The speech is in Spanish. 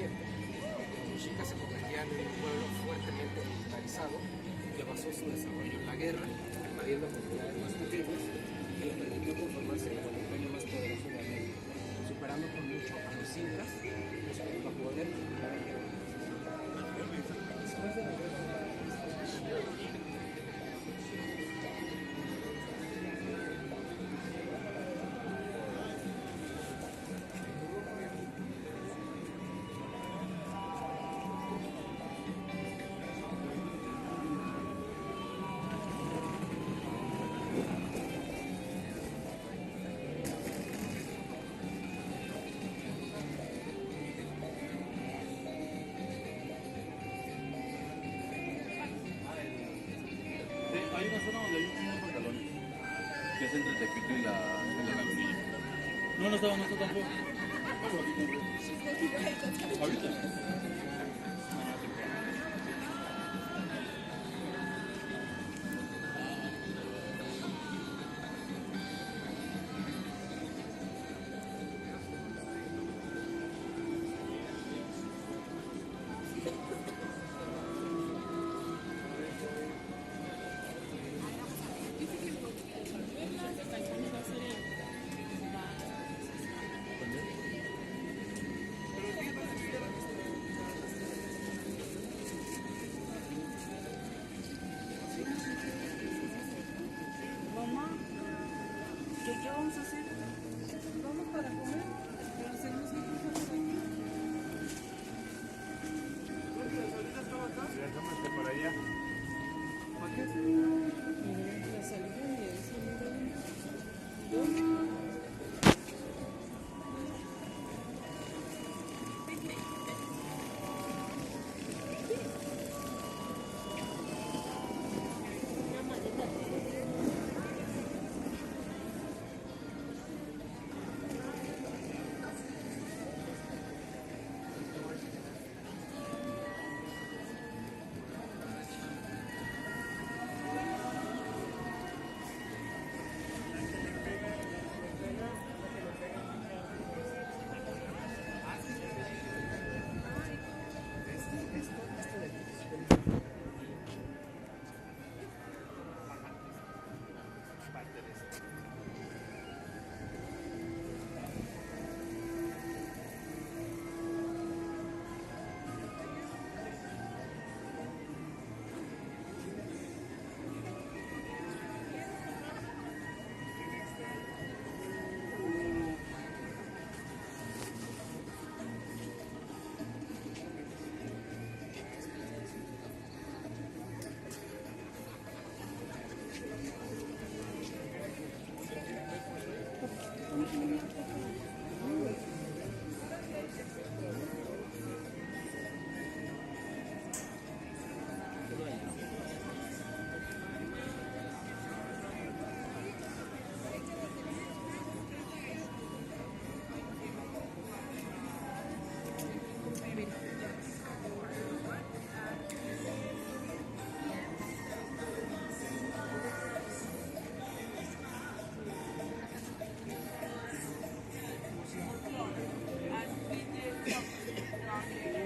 1717. Los mexicas se convertían en un pueblo fuertemente militarizado que basó su desarrollo en la guerra, invadiendo comunidades más pequeñas, que le permitió conformarse como el imperio más poderoso de América, superando con mucho a los incas, los segundo poder. Después de la guerra de Hay una zona donde hay unos pantalones que es entre Tepito y la Lagunilla. No estaba, no está tampoco. Ahorita. Mamá, ¿qué vamos a hacer? Vamos para comer, pero hacemos cosas aquí. ¿Dónde las salidas estaba acá? Ya, para allá. ¿Para qué?